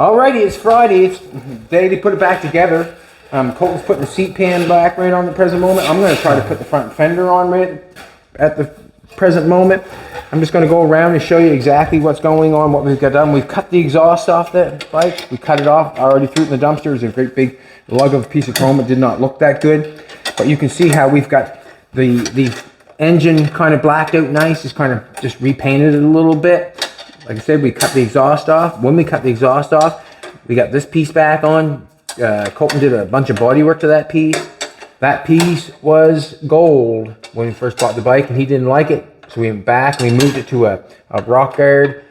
Alrighty, it's Friday. It's the day to put it back together. Colton's putting the seat pan back right on the present moment. I'm going to try to put the front fender on right at the present moment. I'm just going to go around and show you exactly what's going on, what we've got done. We've cut the exhaust off the bike. We cut it off. I already threw it in the dumpster. There's a great big lug of a piece of chrome. It did not look that good. But you can see how we've got the engine kind of blacked out nice. It's kind of just repainted it a little bit. Like I said, we cut the exhaust off. When we cut the exhaust off, we got this piece back on. Colton did a bunch of body work to that piece. That piece was gold when we first bought the bike, and he didn't like it. So we went back and we moved it to a rock guard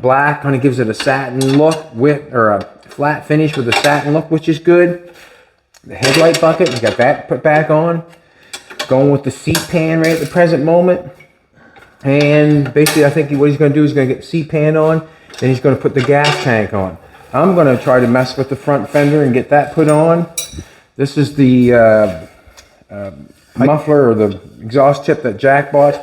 black. Kind of gives it a satin look or a flat finish with a satin look, which is good. The headlight bucket, we got that put back on. Going with the seat pan right at the present moment. And basically, I think what he's going to do is going to get the seat pan on, then he's going to put the gas tank on. I'm going to try to mess with the front fender and get that put on. This is the muffler or the exhaust tip that Jack bought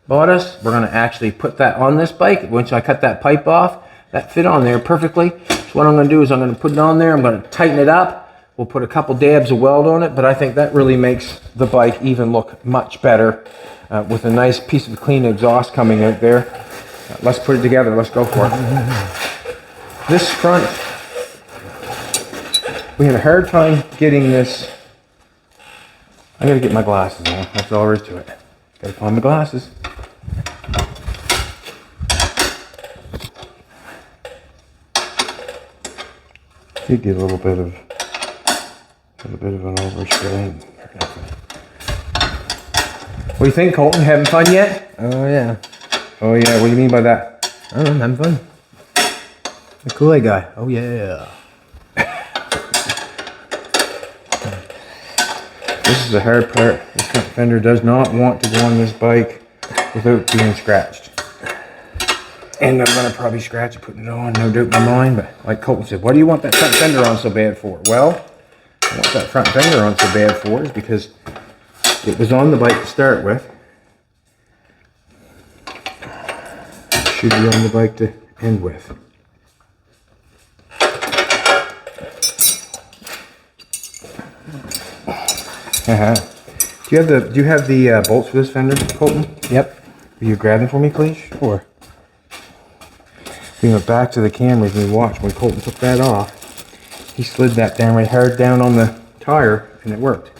us. We're going to actually put that on this bike. Once I cut that pipe off, that fit on there perfectly. So what I'm going to do is I'm going to put it on there. I'm going to tighten it up. We'll put a couple dabs of weld on it, but I think that really makes the bike even look much better. With a nice piece of clean exhaust coming out there. Let's put it together. Let's go for it. This front, we had a hard time getting this. I gotta get my glasses on. That's all there is to it. Gotta find my glasses. You get a little bit of an overspray. What do you think, Colton? Having fun yet? Oh yeah. Oh yeah, what do you mean by that? I don't know, I'm having fun. The Kool-Aid guy. Oh yeah. This is the hard part. This front fender does not want to go on this bike without being scratched. And I'm going to probably scratch it, putting it on, no doubt in my mind. But like Colton said, what do you want that front fender on so bad for? Well, I want that front fender on so bad for is because it was on the bike to start with. It should be on the bike to end with. Do you have the bolts for this fender, Colton? Yep. Will you grab them for me, please? Sure. We went back to the cameras and we watched when Colton took that off. He slid that down right hard down on the tire and it worked.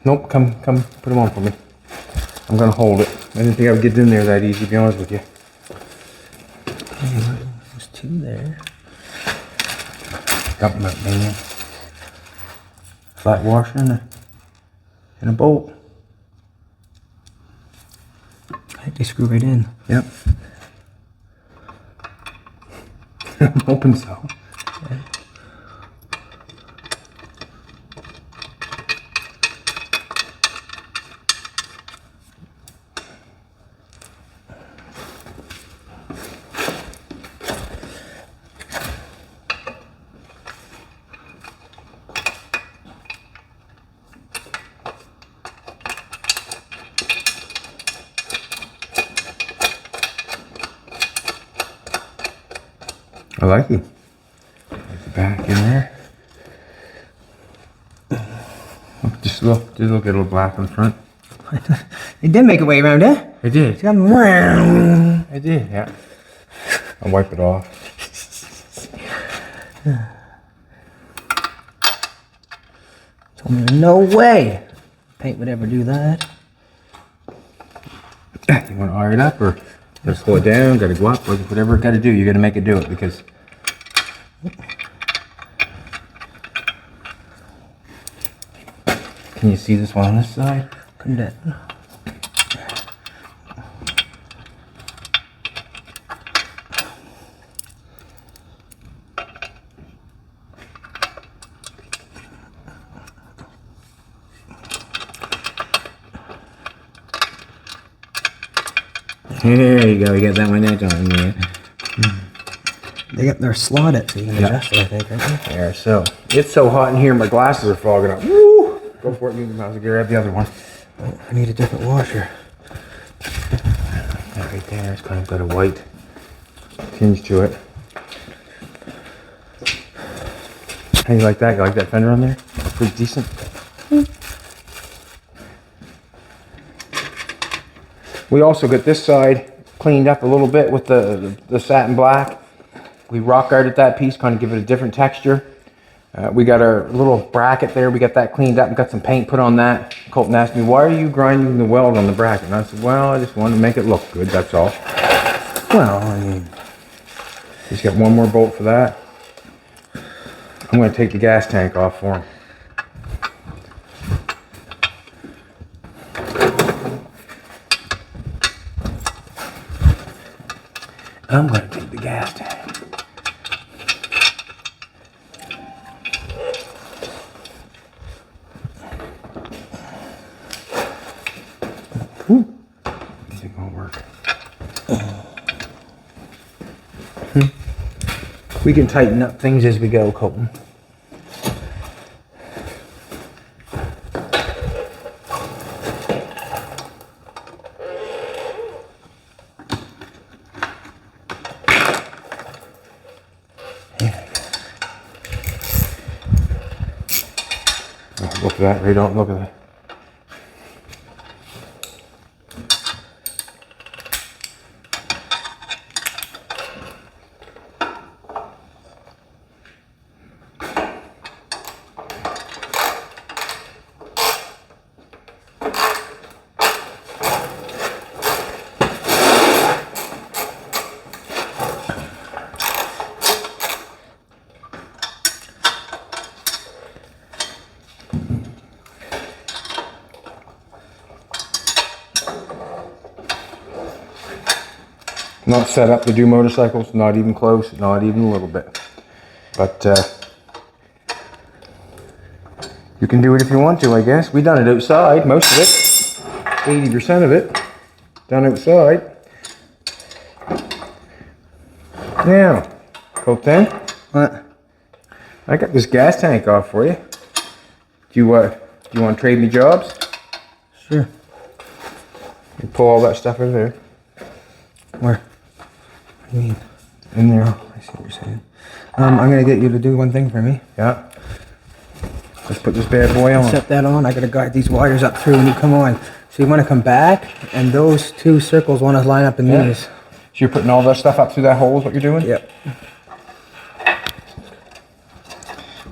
Nope, come, put them on for me. I'm gonna hold it. I didn't think I would get in there that easy, to be honest with you. There's two there. Got them up, man. Flat washer and a bolt. I think they screw right in. Yep. I'm hoping so. Okay. I like it. Get the back in there. Just a little black on the front. It did make a way around it. It did. It's got round. It did, yeah. I'll wipe it off. Told me no way paint would ever do that. You want to iron it up or gotta slow it down, gotta go up, whatever it gotta do, you gotta make it do it because can you see this one on this side? Couldn't it? There you go, you got that one that on there. They got their slot it so you can adjust it, I think, right? There, so it's so hot in here, my glasses are fogging up. Woo! Go for it, you can grab the other one. Oh, I need a different washer. That right there, it's kind of got a white tinge to it. How you like that? You like that fender on there? Pretty decent. We also got this side cleaned up a little bit with the satin black. We rock guarded that piece, kind of give it a different texture. We got our little bracket there. We got that cleaned up and got some paint put on that. Colton asked me, why are you grinding the weld on the bracket? And I said, well, I just wanted to make it look good, that's all. Well, I mean, Just got one more bolt for that. I'm going to take the gas tank off for him. I'm going to take the gas tank. Is it going to work? We can tighten up things as we go, Colton. Look at that, Ray, don't look at that. Not set up to do motorcycles, not even close, not even a little bit. But you can do it if you want to, I guess. We done it outside, most of it, 80% of it, done outside. Now, Colton, what? I got this gas tank off for you. Do you want to trade me jobs? Sure. You pull all that stuff in there. Where? What do you mean? In there. I see what you're saying. I'm gonna get you to do one thing for me. Yeah. Let's put this bad boy on. Set that on. I gotta guide these wires up through when you come on. So you want to come back, and those two circles want to line up in these. So you're putting all that stuff up through that hole is what you're doing? Yep.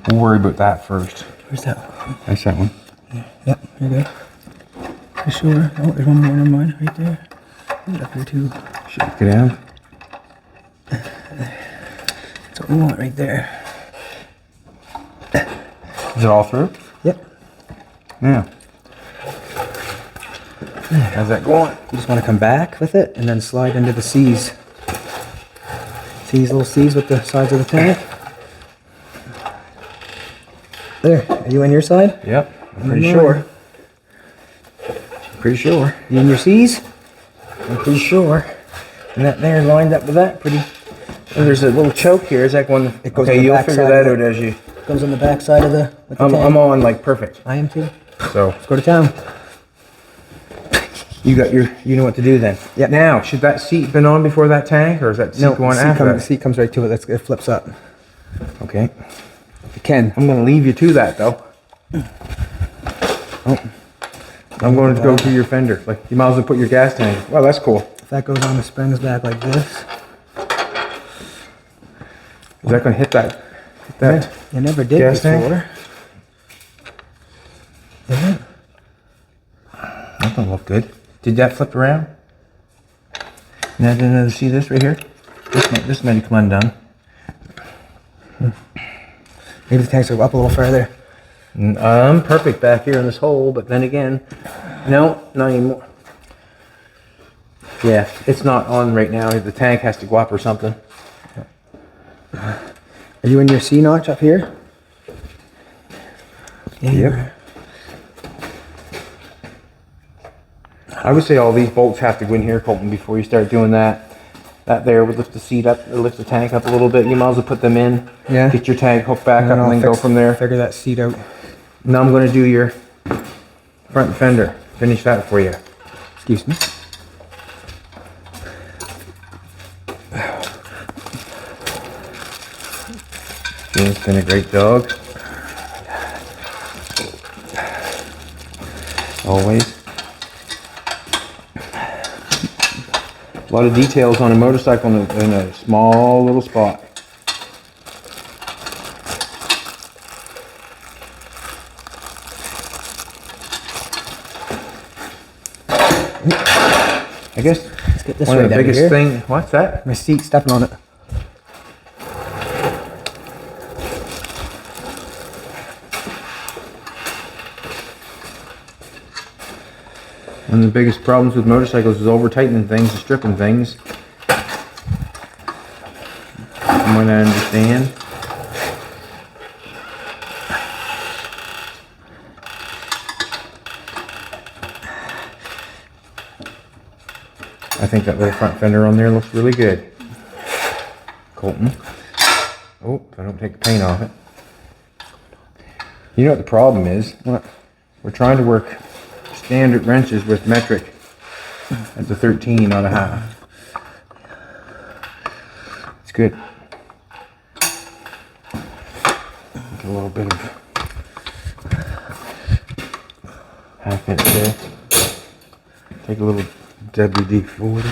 We'll worry about that first. Where's that one? That's that one. Yep, here you go. For sure. Oh, there's one more in mine right there. And up here too. Shake it out. That's what we want right there. Is it all through? Yep. Yeah. How's that going? You just want to come back with it and then slide into the C's. See these little C's with the sides of the tank? There. Are you on your side? Yep. I'm pretty sure. Pretty sure. You in your C's? I'm pretty sure. And that there lined up with that pretty. Oh, there's a little choke here. Is that going? It goes on okay, the you'll back figure side that of out as you. Goes on the back side of the tank. I'm on like perfect. I am too. So Let's go to town. you got your. You know what to do then. Yeah. Now, should that seat been on before that tank, or is that seat going after The that? seat comes right to it. It flips up. Okay. It can. I'm gonna leave you to that though. Oh. I'm going to go through your fender. Like you might as well put your gas tank. Well, that's cool. If that goes on the springs back like this. Is that going to hit that? You never did gas before. tank? Is it? That don't look good. Did that flip around? Now, see this right here? This might come undone. Maybe the tanks will go up a little further. I'm perfect back here in this hole, but then again, no, not anymore. Yeah, it's not on right now. The tank has to go up or something. Are you in your C notch up here? Yeah. Yep. I would say all these bolts have to go in here, Colton, before you start doing that. That there would lift the seat up, or lift the tank up a little bit. You might as well put them in. Yeah. Get your tank hooked back up and then go from there. Figure that seat out. Now I'm going to do your front fender. Finish that for you. Excuse me. It's been a great dog. always. A lot of details on a motorcycle in a small little spot. I guess Let's get this one right of the down biggest here. thing. What's that? My seat stepping on it. One of the biggest problems with motorcycles is over tightening things and stripping things. From what I understand. I think that little front fender on there looks really good. Colton. Oh, if I don't take the paint off it. You know what the problem is? What? We're trying to work standard wrenches with metric. That's a 13, not a half. It's good. Take a little bit of half inch there. Take a little WD-40.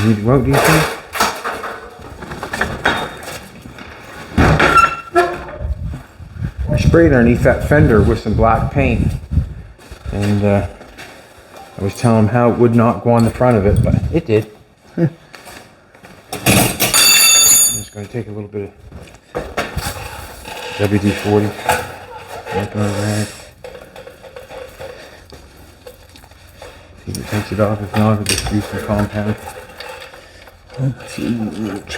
Need what, do you think? I sprayed underneath that fender with some black paint, and I was telling him how it would not go on the front of it, but it did. I'm just going to take a little bit of WD-40, wipe it on the rag. See if it takes it off. If not, I'll just use some compound. Huge.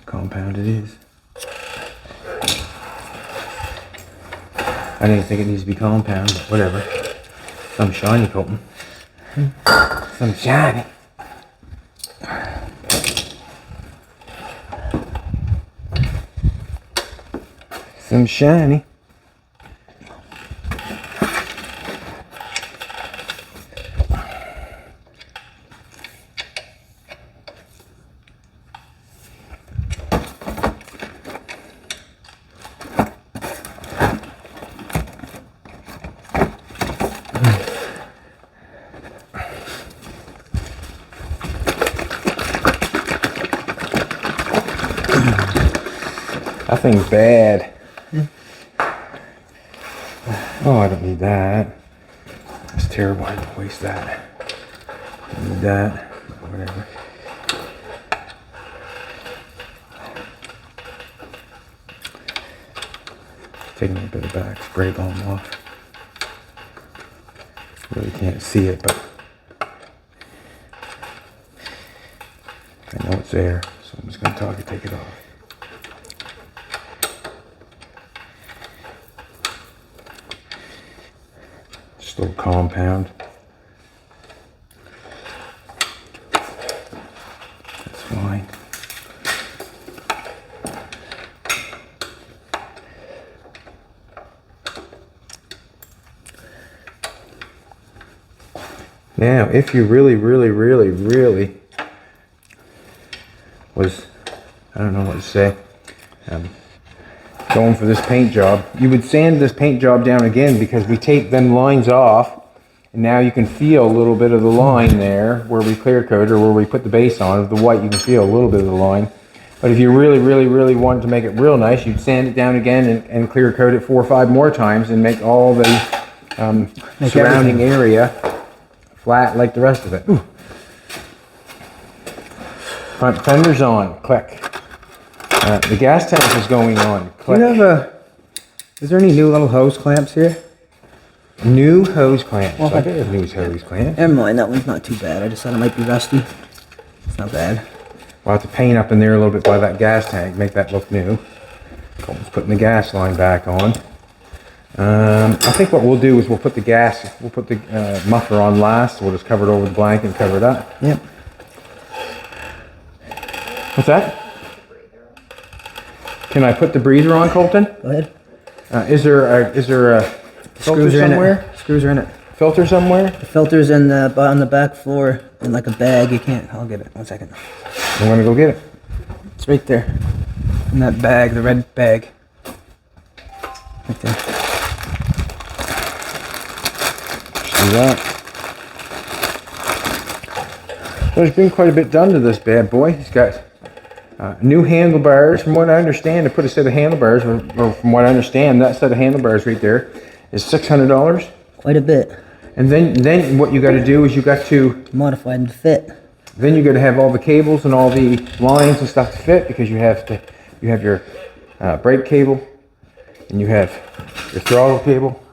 Compound it is. I didn't think it needs to be compound, but whatever. Some shiny, Colton. Some shiny. Some shiny. That thing's bad. Oh, I don't need that. That's terrible. I don't waste that. I need that. Whatever. Taking a bit of back spray balm off. Really can't see it, but I know it's there, so I'm just going to take it off. Just a little compound. That's fine. Now, if you really was, I don't know what to say, going for this paint job, you would sand this paint job down again, because we taped them lines off, and now you can feel a little bit of the line there where we clear coat, or where we put the base on. Of the white, you can feel a little bit of the line. But if you really wanted to make it real nice, you'd sand it down again and clear coat it 4 or 5 more times and make all the surrounding area flat like the rest of it. Ooh. Front fender's on. Click. The gas tank is going on. Click. Do you have is there any new little hose clamps here? New hose clamps. Well, I bet there's new hose clamps. Never mind, that one's not too bad. I just thought it might be rusty. It's not bad. We'll have to paint up in there a little bit by that gas tank, make that look new. Colton's putting the gas line back on. I think what we'll do is we'll put the muffler on last. So we'll just cover it over the blanket and cover it up. Yep. What's that? Can I put the breather on, Colton? Go ahead. Is there a filter Screws are in somewhere? it. screws are in it. Filter somewhere? The filter's in the on the back floor in like a bag. You can't. I'll get it. 1 second. I'm gonna go get it. It's right there. In that bag, the red bag. Right there. Just do that. There's been quite a bit done to this bad boy. He's got new handlebars. From what I understand, to put a set of handlebars, or from what I understand, that set of handlebars right there is $600. Quite a bit. And then what you got to do is you got to Modify them to fit. then you got to have all the cables and all the lines and stuff to fit, because you have your brake cable, and you have your throttle cable,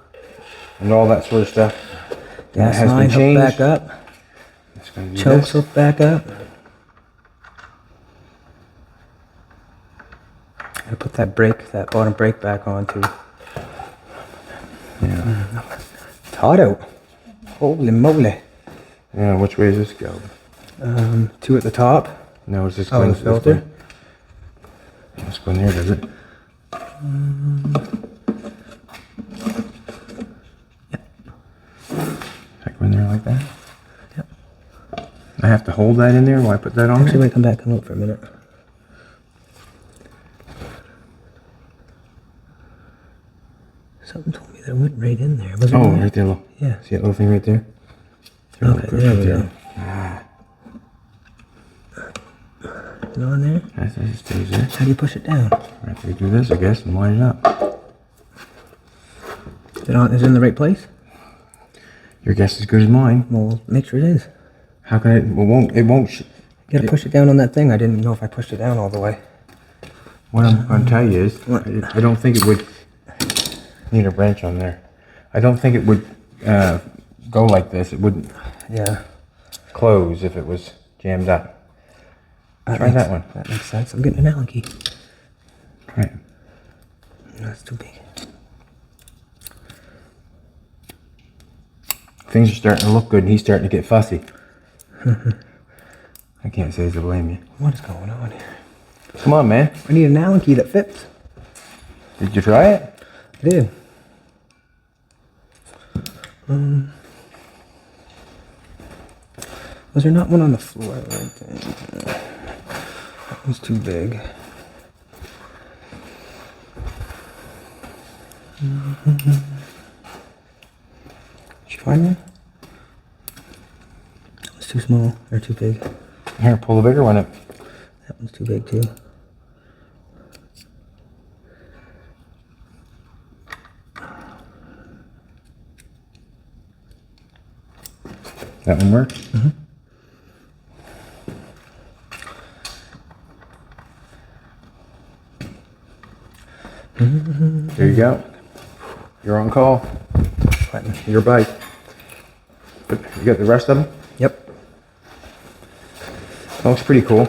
and all that sort of stuff. Gas has been line hooked changed. back up. It's gonna be Chokes this. hooked back up. Gotta put that bottom brake back on too. Yeah. It's hot out. Holy moly. Yeah. Which way does this go? 2 at the top. No, it's just Oh, going the filter. Let's go in there, does it? I go in there like that? Yep. I have to hold that in there while I put that on Actually, there? wait, come back, come out for a minute. Something told me that it went right in there. Was it? Oh, in there? right there. Look. Yeah. See that little thing right there? Okay, there we go. Ah, Is it on there? that just stays there. How do you push it down? I have to do this, I guess, and line it up. Is it on? Is it in the right place? Your guess is as good as mine. Well, make sure it is. How can it? Well, it won't. You gotta push it down on that thing. I didn't know if I pushed it down all the way. What I'm going to tell you is, What? I don't think it would need a wrench on there. I don't think it would go like this. It wouldn't Yeah. close if it was jammed up. Try that one. That makes sense. I'm getting an Allen key. Right. That's too big. Things are starting to look good, and he's starting to get fussy. I can't say to blame you. What is going on here? Come on, man. I need an Allen key that fits. Did you try it? I did. Was there not one on the floor right there? That one's too big. Did you find one? That one's too small or too big. Here, pull the bigger one up. That one's too big too. That one works? Mm-hmm. There you go. You're on call. Your bike. But you got the rest of them? Yep. That looks pretty cool.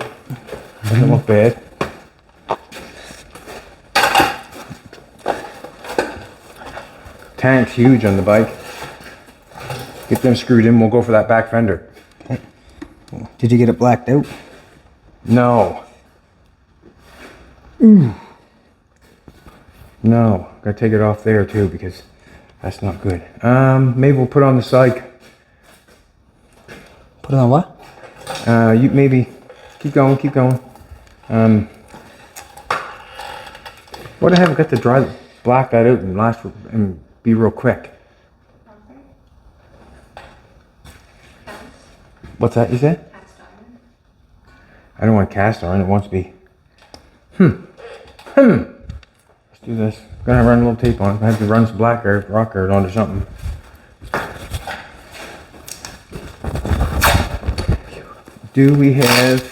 Doesn't look bad. Tank's huge on the bike. Get them screwed in, we'll go for that back fender. Did you get it blacked out? No. Ooh. No, gotta take it off there too, because that's not good. Maybe we'll put on the side. Put it on what? You maybe keep going. What I haven't got to black that out and be real quick. What's that you said? Cast iron. I don't want cast iron, it wants to be. Let's do this. Gonna run a little tape on it. I have to run some rock art onto something. Do we have...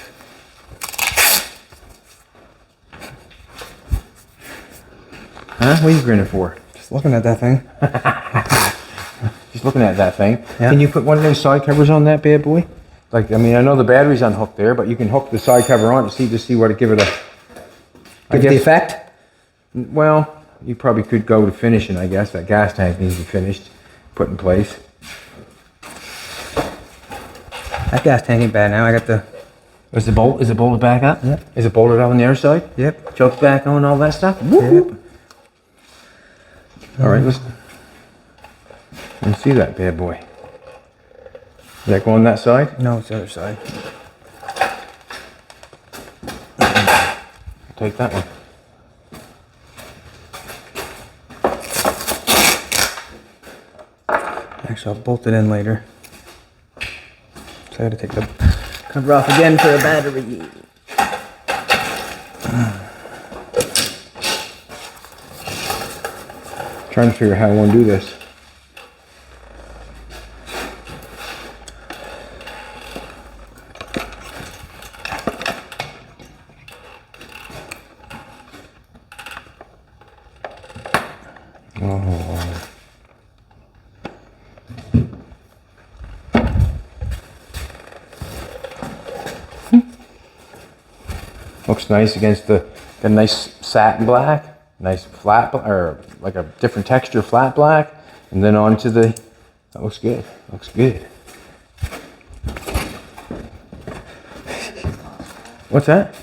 Huh? What are you grinning for? Just looking at that thing. Just looking at that thing. Yeah. Can you put one of those side covers on that bad boy? Like, I mean, I know the battery's unhooked there, but you can hook the side cover on to see what it give it a... Give it the effect? Well, you probably could go to finishing, I guess. That gas tank needs to be finished, put in place. That gas tank ain't bad now. I got the... Is it bolted back up? Yep. Is it bolted up on the other side? Yep. Choke's back on, all that stuff? Yep. All right, let's... You see that bad boy? Is that going that side? No, it's the other side. Take that one. Actually, I'll bolt it in later. So I gotta take the cover off again for a battery. Trying to figure out how I want to do this. Oh. Looks nice against the nice satin black, nice flat, or like a different texture flat black, and then onto the, that looks good, looks good. What's that?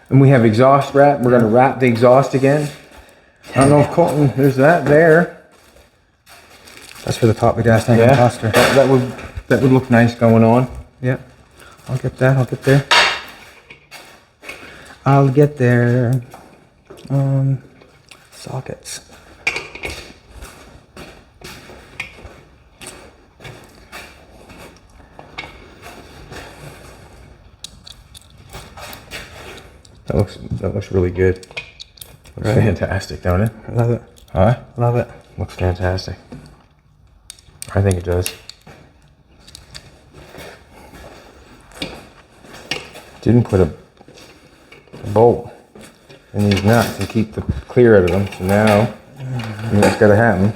And we have exhaust wrap, we're gonna wrap the exhaust again. I don't know if Colton, there's that there. That's for the top of the gas tank and cluster. That would look nice going on. Yeah, I'll get that, I'll get there. I'll get there. Sockets. That looks really good. Looks fantastic, don't it? I love it. Huh? Love it. Looks fantastic. I think it does. Didn't put a bolt in these nuts and keep the clear out of them. So now, what's got to happen?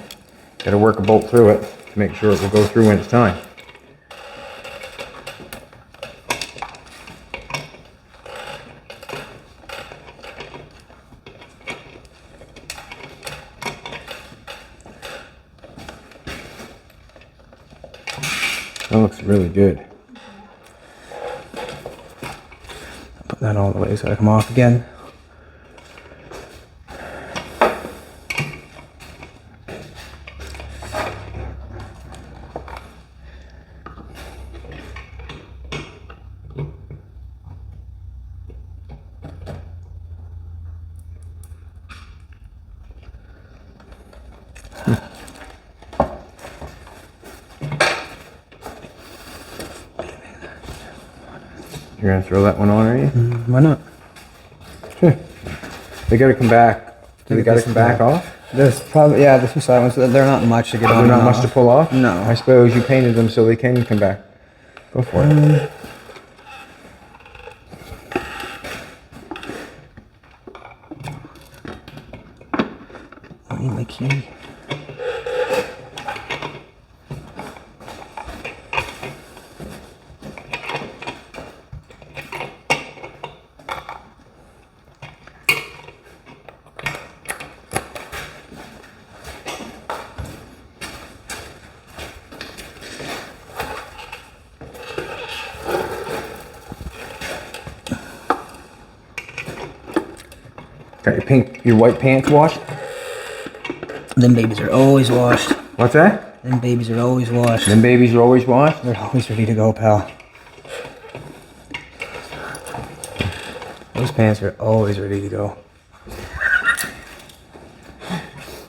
Got to work a bolt through it to make sure it will go through when it's time. That looks really good. Put that all the way so I come off again. You're gonna throw that one on, are you? Why not? They gotta come back. Do they gotta come back off? There's probably, yeah, the two side ones, they're not much to get on. They're not much to pull off? No. I suppose you painted them so they can come back. Go for it. I need my key. Got your white pants washed? Them babies are always washed. What's that? Them babies are always washed. Them babies are always washed? They're always ready to go, pal. Those pants are always ready to go.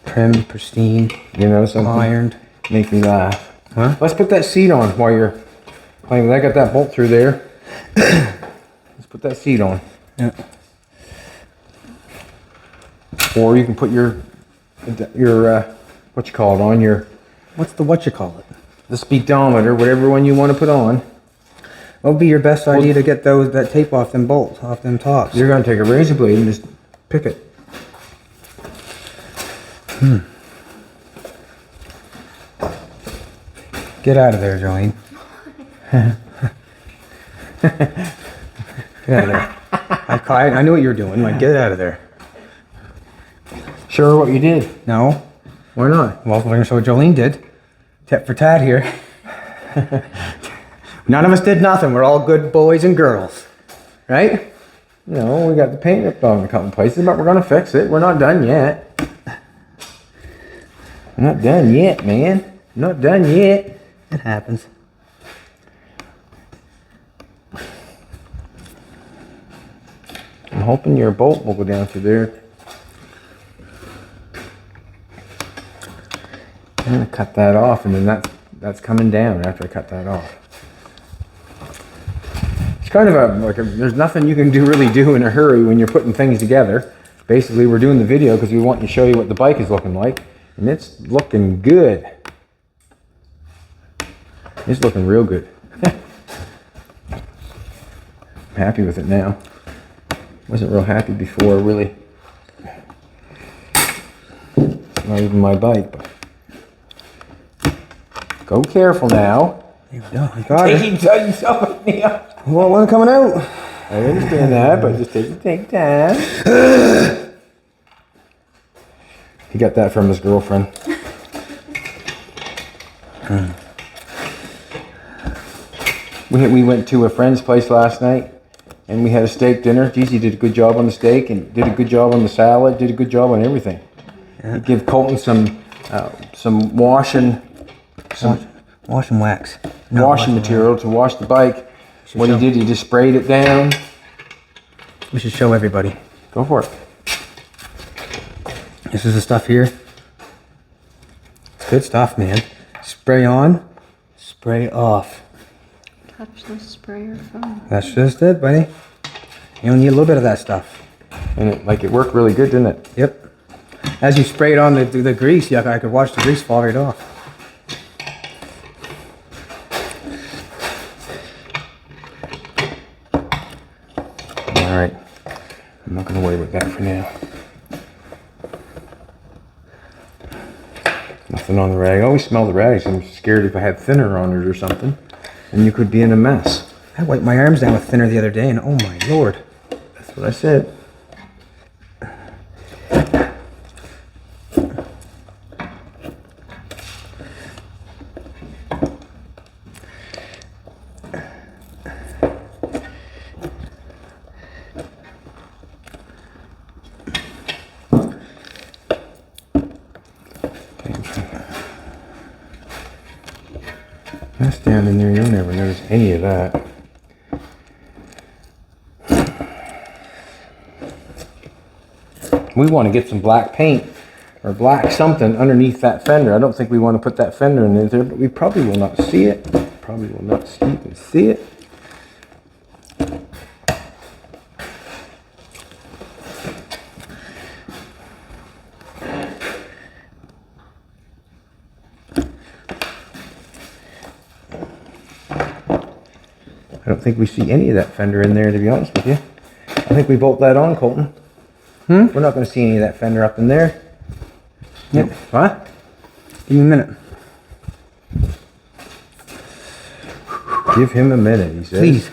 Trimmed, pristine, You know something? ironed. Make me laugh. Huh? Let's put that seat on while you're playing. I got that bolt through there. Let's put that seat on. Yeah. Or you can put your what you call it on your What's the what you call it? the speedometer, whatever one you want to put on. What would be your best idea to get that tape off them bolts, off them tops? You're gonna take a razor blade and just pick it. Get out of there, Jolene. Get out of there. I knew what you were doing. Like, get out of there. Sure, what you did? No. Why not? Well, we're gonna show what Jolene did. Tit for tat here. None of us did nothing. We're all good boys and girls. Right? No, we got the paint ripped on in a couple places, but we're gonna fix it. We're not done yet. We're not done yet, man. Not done yet. It happens. I'm hoping your bolt will go down through there. I'm gonna cut that off, and then that's coming down after I cut that off. It's kind of there's nothing you can really do in a hurry when you're putting things together. Basically, we're doing the video because we want to show you what the bike is looking like, and it's looking good. It's looking real good. I'm happy with it now. Wasn't real happy before, really. It's not even my bike, but go careful now. There we go. You got it. Taking yourself Neil. Well, one coming out. I understand that, but just take time. He got that from his girlfriend. We went to a friend's place last night, and we had a steak dinner. Gigi did a good job on the steak, and did a good job on the salad, did a good job on everything. Yeah. He gave Colton some washing wax. Washing material to wash the bike. What he did, he just sprayed it down. We should show everybody. Go for it. This is the stuff here. It's good stuff, man. Spray on, spray off. Touch the sprayer foam. That's just it, buddy. You only need a little bit of that stuff. And it worked really good, didn't it? Yep. As you spray it on the grease, I could watch the grease fall right off. All right. I'm not going to worry about that for now. Nothing on the rag. I always smell the rags. I'm scared if I had thinner on it or something, and you could be in a mess. I wiped my arms down with thinner the other day, and oh my lord. That's what I said. That's down in there, you'll never notice any of that. We want to get some black paint or black something underneath that fender. I don't think we want to put that fender in there, but we probably will not see it. Probably will not even see it. I don't think we see any of that fender in there, to be honest with you. I think we bolt that on, Colton. We're not going to see any of that fender up in there. Yep. What? Give me a minute. Give him a minute, he says. Please.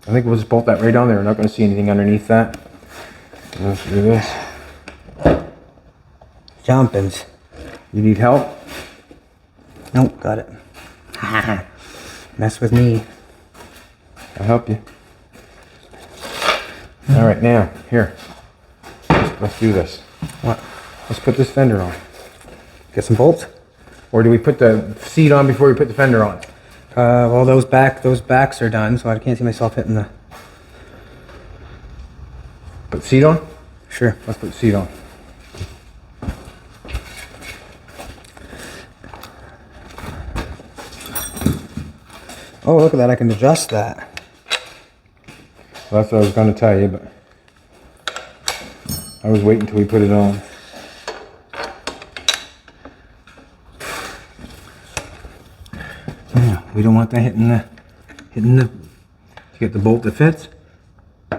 I think we'll just bolt that right on there. We're not going to see anything underneath that. Let's do this. Jumpins. You need help? Nope, got it. Mess with me. I'll help you. All right, now, here. Let's do this. What? Let's put this fender on. Get some bolts? Or do we put the seat on before we put the fender on? Well, those backs are done, so I can't see myself hitting the... Put the seat on? Sure. Let's put the seat on. Oh, look at that. I can adjust that. Well, that's what I was going to tell you, but I was waiting until we put it on. Yeah, we don't want that hitting the... To get the bolt that fits? I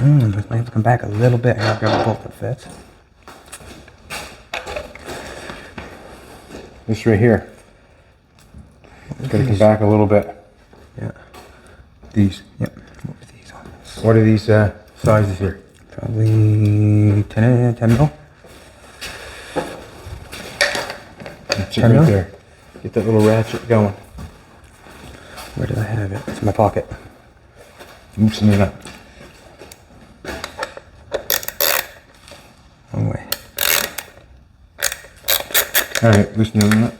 might have to come back a little bit. I'll grab a bolt that fits. This right here. It's going to come back a little bit. Yeah. These. Yep. What are these on? What are these sizes here? Probably 10 mil. That's it 10 right mil? there. Get that little ratchet going. Where did I have it? It's in my pocket. Loosen it up. Wrong way. All right, loosen them up.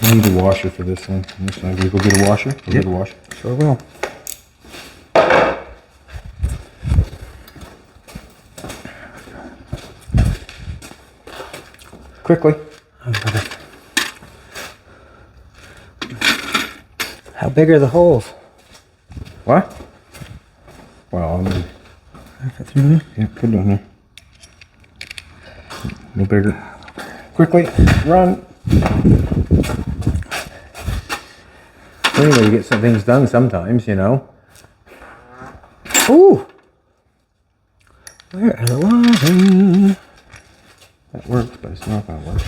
I need a washer for this one. This one, you go get a washer? Go get a washer. Sure will. Quickly. How big are the holes? What? Well, I'm gonna, Fit through there? yeah, put it on there. No bigger. Quickly, run. Anyway, you get some things done sometimes, you know. Ooh! Where are the wires? That works, but it's not gonna work.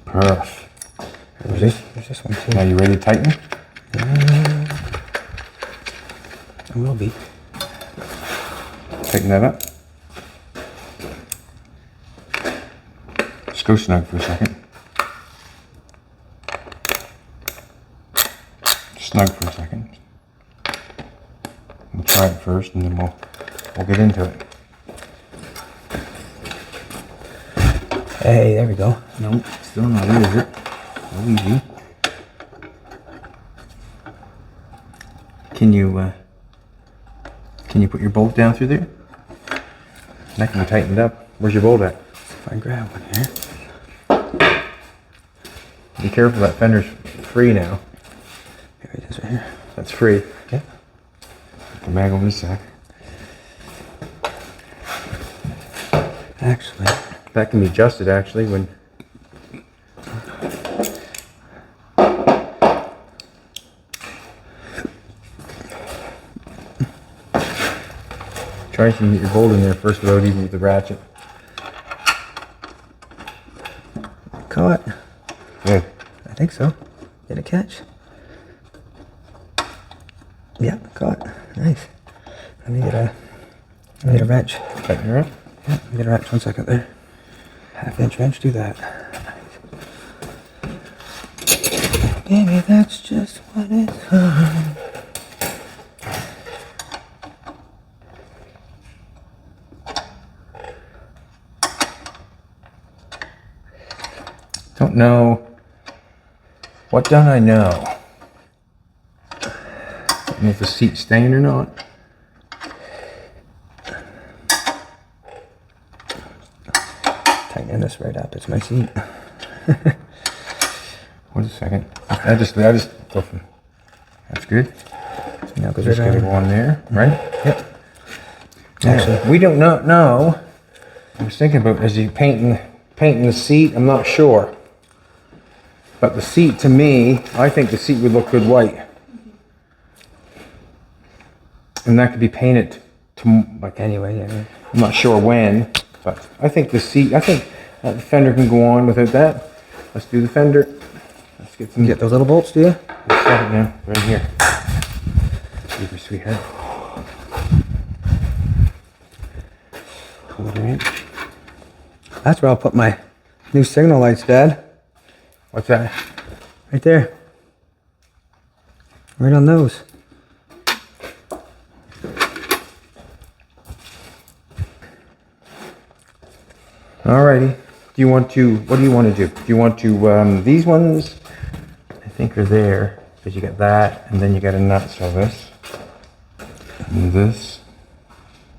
Perfect. There's this one too. Now you ready to tighten? I will be. Tighten that up. Just go snug for a second. Snug for a second. We'll try it first and then we'll get into it. Hey, there we go. No, still not, is it? So easy. Can you put your bolt down through there? That can be tightened up. Where's your bolt at? If I grab one here. Be careful, that fender's free now. Here it is right here. That's free. Yeah. Put the mag on this side. Actually, That can be adjusted actually when try to get your bolt in there first without even with the ratchet. caught. Good. I think so. Did it catch? Yeah, caught. Nice. Let me get a wrench. Tighten her up. Yeah, let me get a wrench. 1 second there. Half-inch wrench, do that. Maybe that's just what it's for. Don't know. What don't I know? Don't know if the seat's staying or not. Tightening this right up. It's my seat. Wait a second. I just go from. That's good. Now it goes Just right get it on. on there, right? Yep. Actually, we don't not know. I was thinking about as you painting the seat. I'm not sure. But the seat, to me, I think the seat would look good white. And that could be painted to, like, Anyway, yeah. I'm not sure when, but I think the seat, I think the fender can go on without that. Let's do the fender. Let's get some. You get those little bolts, do you? Let's set it now, right here. Super sweetheart. Hold it in. That's where I'll put my new signal lights, Dad. What's that? Right there. Right on those. Alrighty. What do you want to do? Do you want to, these ones, I think are there, because you got that, and then you got a nut, so this, and this,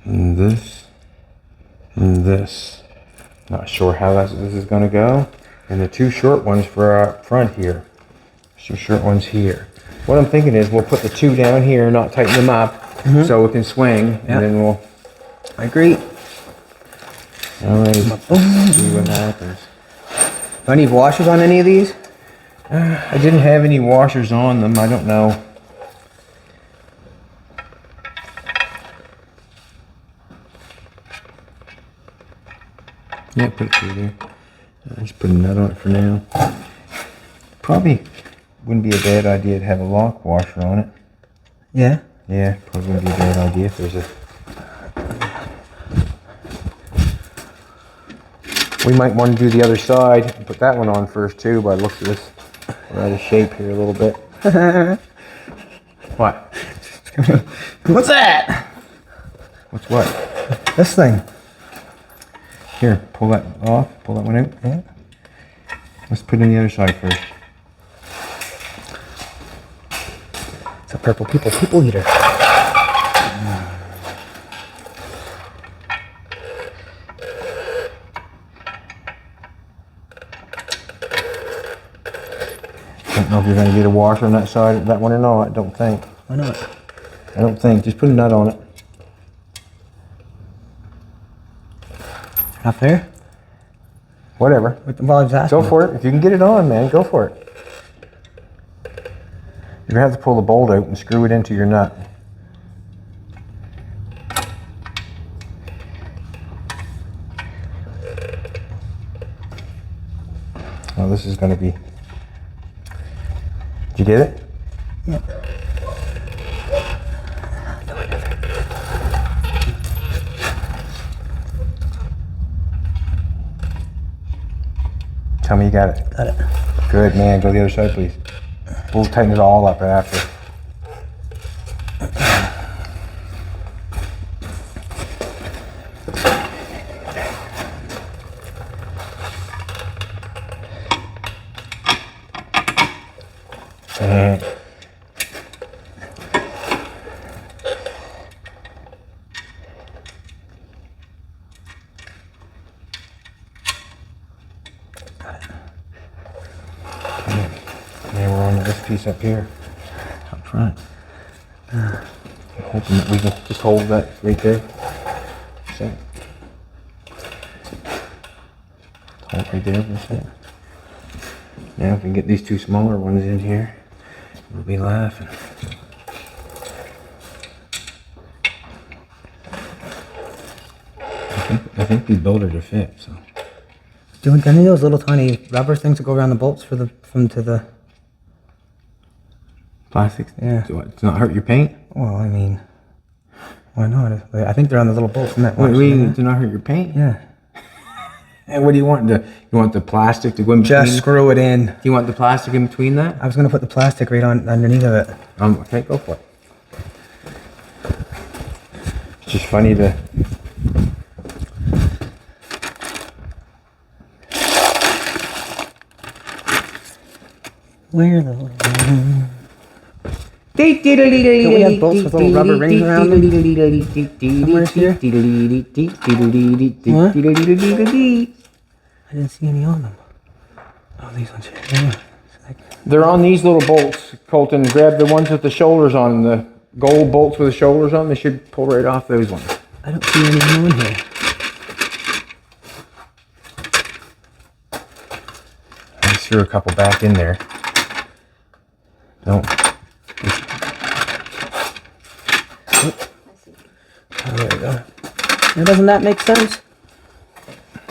and this, and this. Not sure how this is going to go. And the two short ones for up front here. Two short ones here. What I'm thinking is we'll put the two down here, not tighten them up, so it can swing, Yeah. and then we'll. I agree. Alright, see what happens. Do I need washers on any of these? I didn't have any washers on them. I don't know. Yeah, put it through there. Just put a nut on it for now. Probably wouldn't be a bad idea to have a lock washer on it. Yeah. Yeah, probably wouldn't be a bad idea if there's a... We might want to do the other side and put that one on first too, but I looked at this. We're out of shape here a little bit. What? What's that? What's what? This thing. Here, pull that off. Pull that one out. Yeah. Let's put it on the other side first. It's a purple people eater. I don't know if you're going to get a washer on that side, that one or not. I don't think. Why not? I don't think. Just put a nut on it. Not there? Whatever. Well, I was asking. Go for it. If you can get it on, man, go for it. You're going to have to pull the bolt out and screw it into your nut. Oh, this is going to be... Did you get it? Yeah. Tell me you got it. Got it. Good, man. Go to the other side, please. We'll tighten it all up after. And we're on this piece up here, up front. I'm hoping that we can just hold that right there. So, hold right there for a second. Now if we can get these two smaller ones in here, we'll be laughing. I think these bolts are fit, so. Do any of those little tiny rubber things that go around the bolts for the to the Plastics? Yeah. So what, to not hurt your paint? Well, I mean, why not? I think they're on the little bolts in that What, one. to not hurt your paint? Yeah. And what do you want? You want the plastic to go in between? Just screw it in. Do you want the plastic in between that? I was gonna put the plastic right on underneath of it. Okay, go for it. It's just funny to... Where the? Don't we have bolts with little rubber rings around them? Somewhere here? What? I didn't see any on them. Oh, these ones here. Yeah. They're on these little bolts, Colton. Grab the ones with the shoulders on, the gold bolts with the shoulders on. They should pull right off those ones. I don't see any on here. I just threw a couple back in there. Don't. Oh, there we go. Now, doesn't that make sense?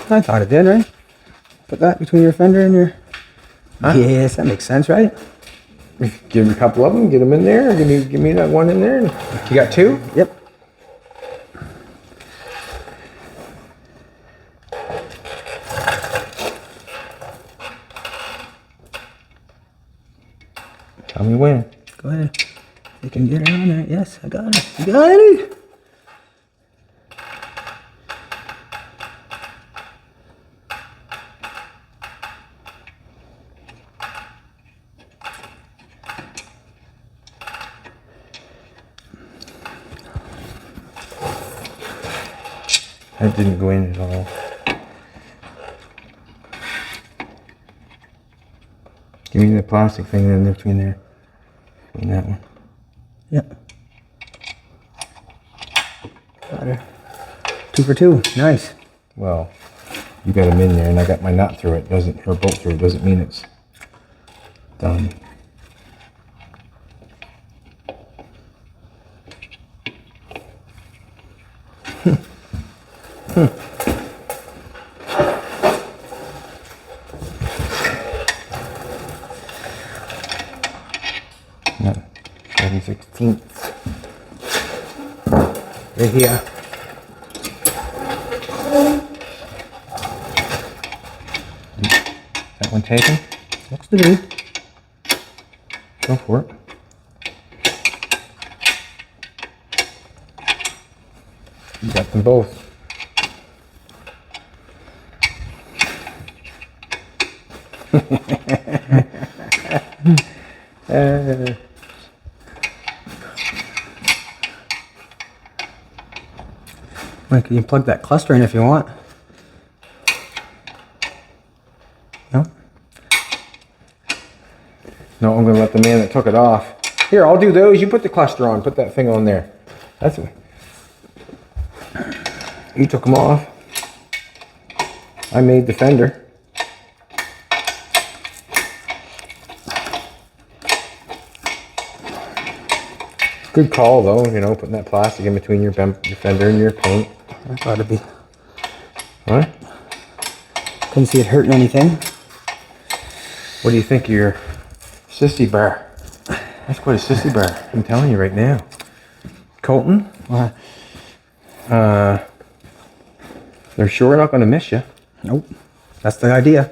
I thought it did, right? Put that between your fender and your... Huh? Yes, that makes sense, right? Give me a couple of them, get them in there. Give me that one in there. You got two? Yep. Tell me when. Go ahead. You can get her on there. Yes, I got it. You got it. That didn't go in at all. Give me the plastic thing in between there. Between that one. Yep. Got her. 2 for 2. Nice. Well, you got them in there and I got my nut through it. Or bolt through it. Doesn't mean it's done. No, 7/16. Right here. That one taken? Looks to be. Go for it. You got them both. Like, you can plug that cluster in if you want. No? No, I'm gonna let the man that took it off. Here, I'll do those. You put the cluster on. Put that thing on there. That's what. You took them off. I made the fender. Good call though, you know, putting that plastic in between your fender and your paint. I thought it'd be. What? Couldn't see it hurting anything. What do you think of your sissy bar? That's quite a sissy bar, I'm telling you right now. Colton? What? They're sure not gonna miss you. Nope. That's the idea.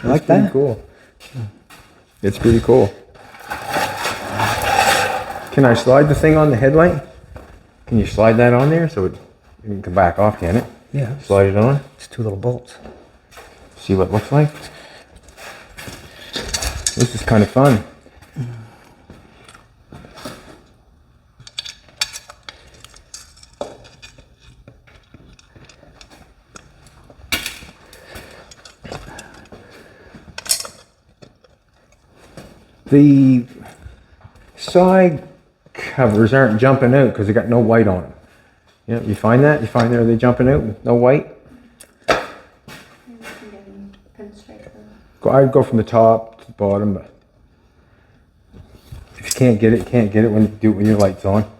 You like Pretty that? cool. It's pretty cool. Can I slide the thing on the headlight? Can you slide that on there so it can come back off, can it? Yeah. Slide it on. It's 2 little bolts. See what it looks like. This is kind of fun. The side covers aren't jumping out because they got no white on them. Yeah, you find that? You find there they jumping out with no white? I'd go from the top to the bottom, but if you can't get it, you can't get it when you do it when your light's on.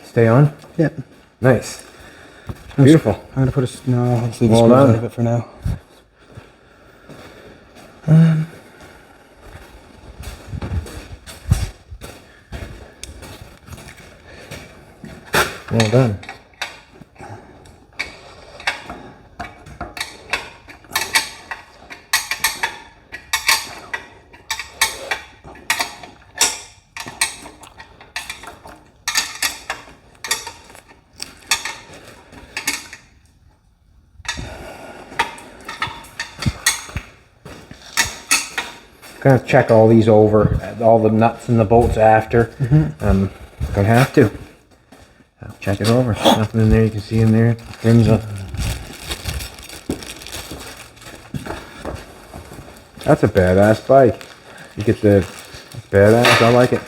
Stay on? Yep. Nice. Beautiful. I'm gonna put a. No, let's leave the Well screws done. out of it for now. Well done. Gonna check all these over, all the nuts and the bolts after. Gonna have to. I'll check it over. Nothing in there you can see in there. Trims up. That's a badass bike. You get the that's badass. I like it.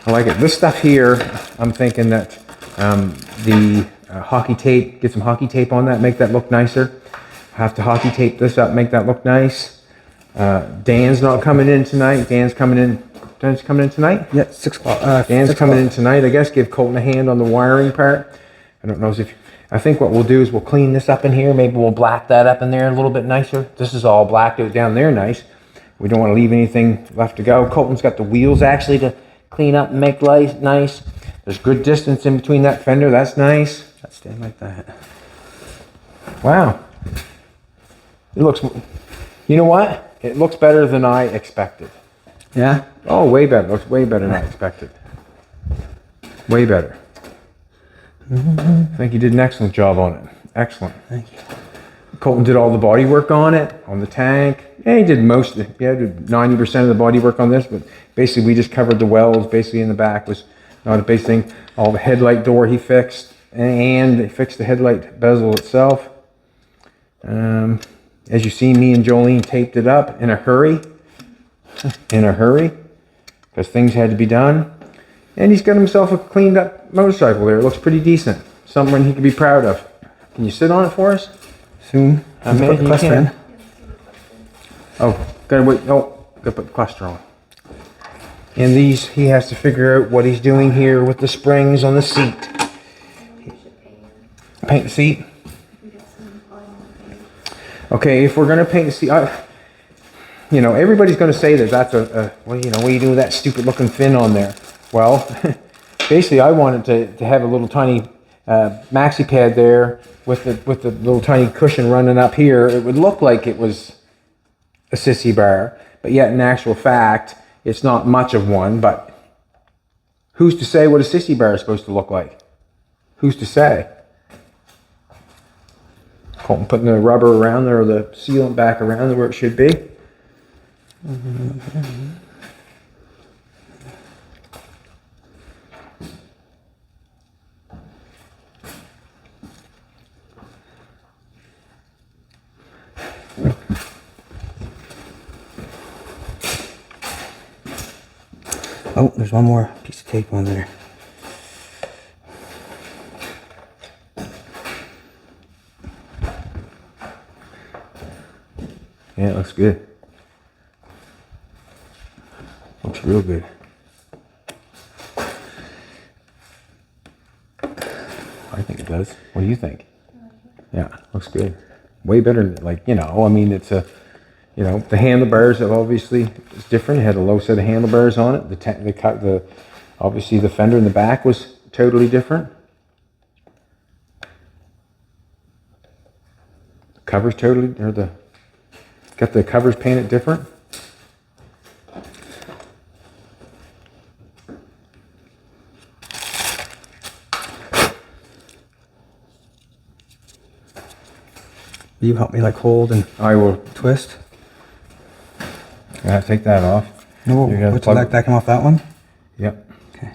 I like it. This stuff here, I'm thinking that the hockey tape, get some hockey tape on that, make that look nicer. Have to hockey tape this up, make that look nice. Dan's not coming in tonight. Dan's coming in tonight? Yeah, 6 o'clock. Dan's 6 coming in o'clock. tonight. I guess give Colton a hand on the wiring part. I don't know if... I think what we'll do is we'll clean this up in here. Maybe we'll black that up in there a little bit nicer. This is all blacked out down there nice. We don't want to leave anything left to go. Colton's got the wheels actually to clean up and make nice. There's good distance in between that fender. That's nice. That's staying like that. Wow. It looks... You know what? It looks better than I expected. Yeah? Oh, way better. Looks way better than I expected. Way better. I think you did an excellent job on it. Excellent. Thank you. Colton did all the body work on it, on the tank. Yeah, he did most of it. Yeah, did 90% of the body work on this, but basically we just covered the welds. Basically in the back was not a big thing. All the headlight door he fixed, and he fixed the headlight bezel itself. As you see, me and Jolene taped it up in a hurry. In a hurry. Because things had to be done. And he's got himself a cleaned up motorcycle there. It looks pretty decent. Something he can be proud of. Can you sit on it for us? Soon. I imagine you cluster can. in. Oh, gotta wait. No, gotta put the cluster on. And these, he has to figure out what he's doing here with the springs on the seat. Paint the seat? Okay, if we're gonna paint the seat, you know, everybody's gonna say that that's well, you know, what do you do with that stupid looking fin on there? Well, basically I wanted to have a little tiny maxi pad there with the little tiny cushion running up here. It would look like it was a sissy bar, but yet in actual fact, it's not much of one. But who's to say what a sissy bar is supposed to look like? Who's to say? Colton putting the rubber around there, or the sealant back around there where it should be. Oh, there's one more piece of tape on there. Yeah, it looks good. Looks real good. I think it does. What do you think? Yeah, looks good. Way better than, like, you know, I mean, it's a, you know, the handlebars have obviously is different. It had a low set of handlebars on it. The obviously the fender in the back was totally different. The covers totally, or got the covers painted different. You help me like hold and I will. twist. Gotta take that off. No, You gotta what's plug- that came off that one? Yep. Okay.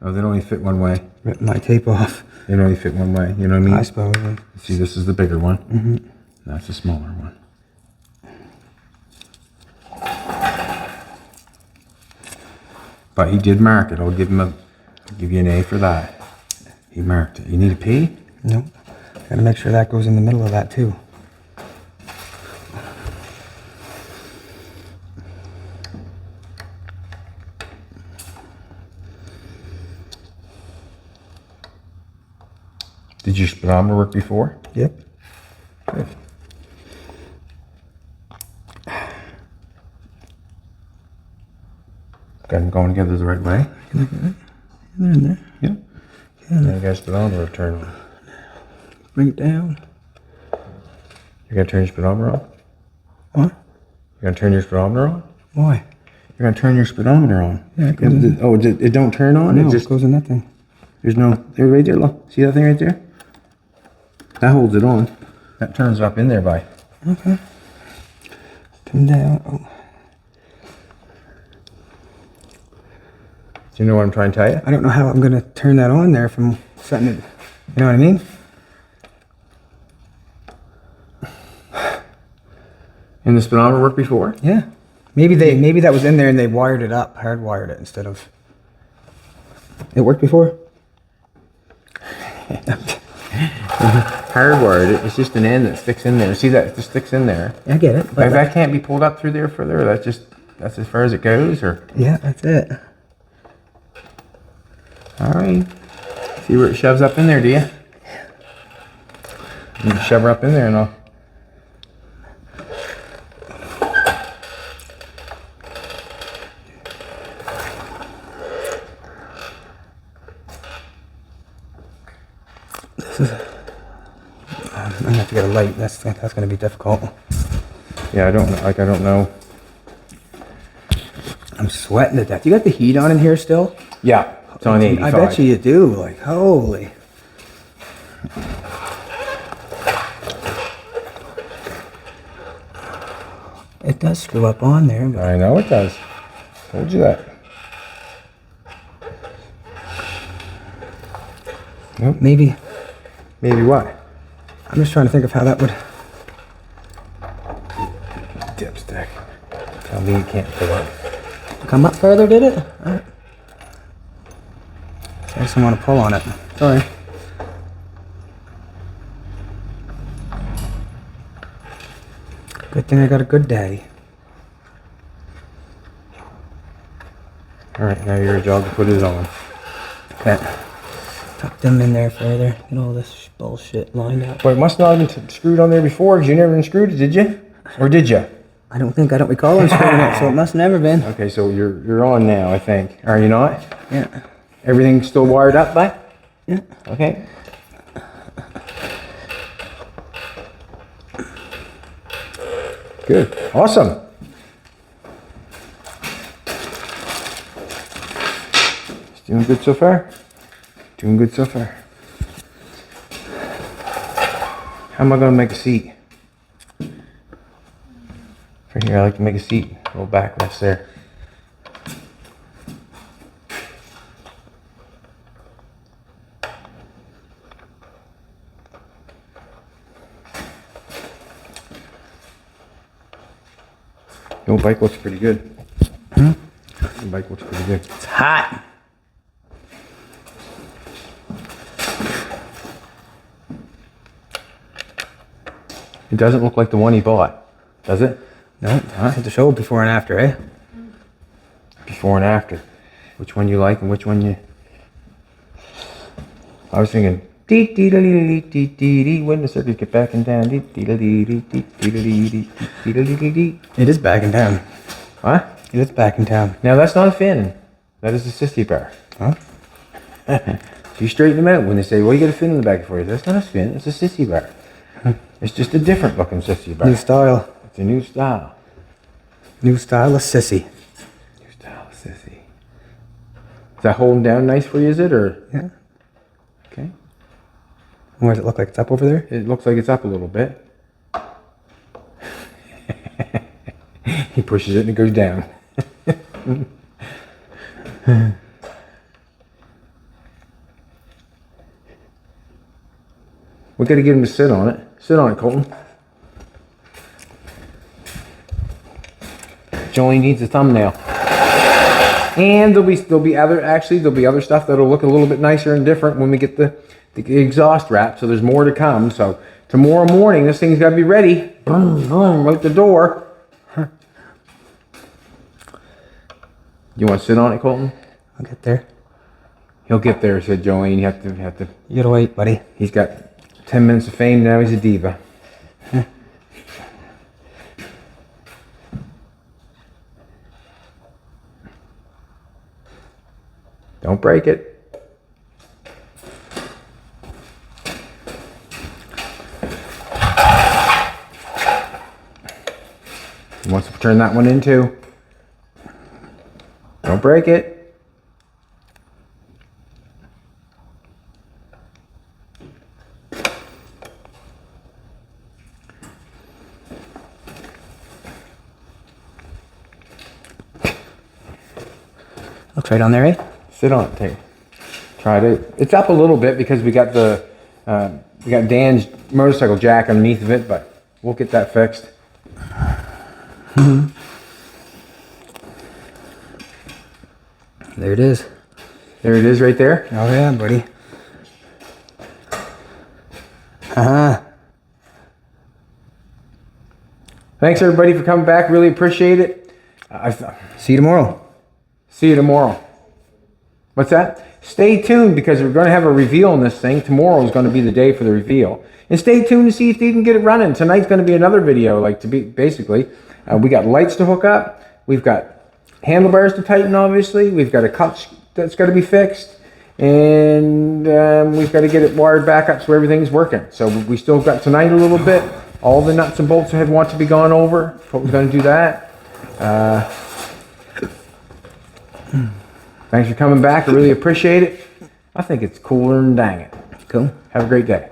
Oh, they only fit one way. Rip my tape off. They only fit one way. You know what I mean? I suppose. See, this is the bigger one. Mm-hmm. That's the smaller one. But he did mark it. I'll give you an A for that. He marked it. You need a P? Nope. Gotta make sure that goes in the middle of that too. Did your speedometer work before? Yep. Good. Got them going together the right way? They're in there. Yep. Okay, Now you got speedometer turn on. bring it down. You're gonna turn your speedometer on? What? You're gonna turn your speedometer on? Why? You're gonna turn your speedometer on. Yeah, it goes in. Oh, it don't turn on? No, It just it goes in that thing. there's no there right there, look. See that thing right there? That holds it on. That turns it up in there by. Okay. Come down. Oh. Do you know what I'm trying to tell you? I don't know how I'm gonna turn that on there from setting it. You know what I mean? And the speedometer worked before? Yeah. Maybe that was in there and they wired it up, hardwired it instead of. It worked before? Hardwired it. It's just an end that sticks in there. See that? It just sticks in there. I get it. But that can't be pulled up through there further. Or that's as far as it goes, or Yeah, that's it. all right. See where it shoves up in there, do you? You can shove her up in there, and I'll. I'm gonna have to get a light. That's gonna be difficult. Yeah, I don't know. I'm sweating to death. You got the heat on in here still? Yeah, it's on 85. I bet you do. Like, holy. It does screw up on there. But I know it does. Told you that. Nope. maybe. Maybe what? I'm just trying to think of how that would. Dipstick. Tell me you can't pull up. Come up further, did it? Alright. I just don't want to pull on it. Sorry. Good thing I got a good daddy. All right, now your job to put it on. Okay. Tuck them in there further. Get all this bullshit lined up. Well, it must not have been screwed on there before, because you never unscrewed it, did you? Or did you? I don't recall unscrewing it, so it must never been. Okay, so you're on now, I think. Are you not? Yeah. Everything's still wired up, bud? Yeah. Okay. Good. Awesome. It's doing good so far. Doing good so far. How am I going to make a seat? For here, I like to make a seat. A little backrest there. Your bike looks pretty good. Your bike looks pretty good. It's hot. It doesn't look like the one he bought, does it? No, I have to show before and after, eh? Before and after. Which one you like and which one you... I was thinking... Dee dee dee dee dee dee. When the circuits get back and down. Dee dee dee dee dee dee dee dee dee dee dee. It is back in town. What? It is back in town. Now that's not a fin. That is a sissy bar. Huh? So you straighten them out when they say, well, you got a fin in the back for you. That's not a fin, it's a sissy bar. It's just a different looking sissy bar. New style. It's a new style. New style of sissy. New style of sissy. Is that holding down nice for you, is it? Or? Yeah. Okay. What does it look like? It's up over there? It looks like it's up a little bit. He pushes it and it goes down. We got to get him to sit on it. Sit on it, Colton. Jolene needs a thumbnail. And there'll be other stuff that'll look a little bit nicer and different when we get the exhaust wrap. So there's more to come. So tomorrow morning, this thing's got to be ready. Boom, boom, out the door. You want to sit on it, Colton? I'll get there. He'll get there, said Jolene. You have to. You gotta wait, buddy. He's got 10 minutes of fame, now he's a diva. Don't break it. He wants to turn that one in too. Don't break it. Looks right on there, eh? Sit on it, try it. It's up a little bit because we got Dan's motorcycle jack underneath of it, but we'll get that fixed. There it is. There it is right there. Oh yeah, buddy. Uh-huh. Thanks everybody for coming back. Really appreciate it. See you tomorrow. See you tomorrow. What's that? Stay tuned because we're going to have a reveal on this thing. Tomorrow is going to be the day for the reveal. And stay tuned to see if they can get it running. Tonight's going to be another video, basically. We got lights to hook up. We've got handlebars to tighten, obviously. We've got a clutch that's got to be fixed. And we've got to get it wired back up so everything's working. So we still got tonight a little bit. All the nuts and bolts that want to be gone over. We're going to do that. Thanks for coming back. I really appreciate it. I think it's cooler than dang it. Cool. Have a great day.